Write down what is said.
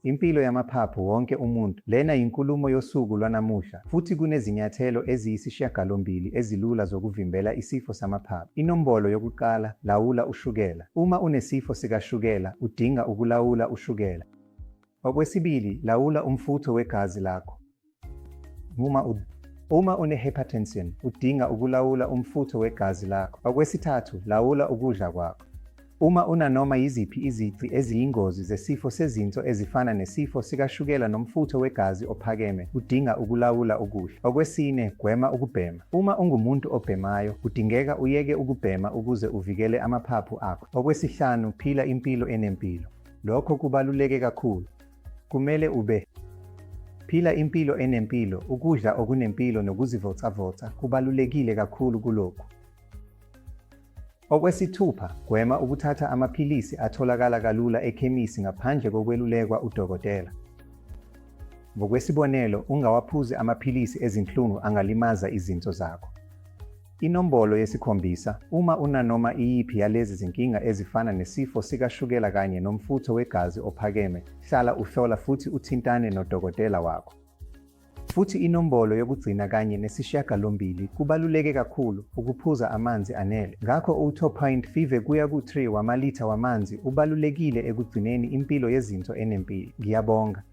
Impilo yamaphaphu wonke umuntu. Lena yinkulumo yosuku lwanamuhla futhi kunezinyathelo eziyisishiyagalombili ezilula zokuvimbela isifo samaphaphu. Inombolo yokuqala, lawula ushukela. Uma unesifo sikashukela, udinga ukulawula ushukela. Okwesibili, lawula umfutho wegazi lakho. Uma une-hypertension, udinga ukulawula umfutho wegazi lakho. Okwesithathu, lawula ukudla kwakho. Uma unanoma yiziphi izici eziyingozi zesifo sezinso ezifana nesifo sikashukela nomfutho wegazi ophakeme, udinga ukulawula ukudla. Okwesine, gwema ukubhema. Uma ungumuntu obhemayo, kudingeka uyeke ukubhema ukuze uvikele amaphaphu akho. Okwesihlanu, phila impilo enempilo. Lokho kubaluleke kakhulu. Kumele phila impilo enempilo, ukudla okunempilo nokuzivocavoca kubalulekile kakhulu kulokhu. Okwesithupha, gwema ukuthatha amaphilisi atholakala kalula ekhemisi ngaphandle kokwelulekwa udokotela. Ngokwesibonelo, ungawaphuzi amaphilisi ezinhlungu angalimaza izinso zakho. Inombolo yesikhombisa, uma unanoma iyiphi yalezi zinkinga ezifana nesifo sikashukela kanye nomfutho wegazi ophakeme, hlala uhlola futhi uthintane nodokotela wakho. Futhi inombolo yokugcina kanye nesishiyagalombili, kubaluleke kakhulu ukuphuza amanzi anele. Ngakho u-2.5 kuya ku-3 wamalitha wamanzi ubalulekile ekugcineni impilo yezinso enempilo. Ngiyabonga.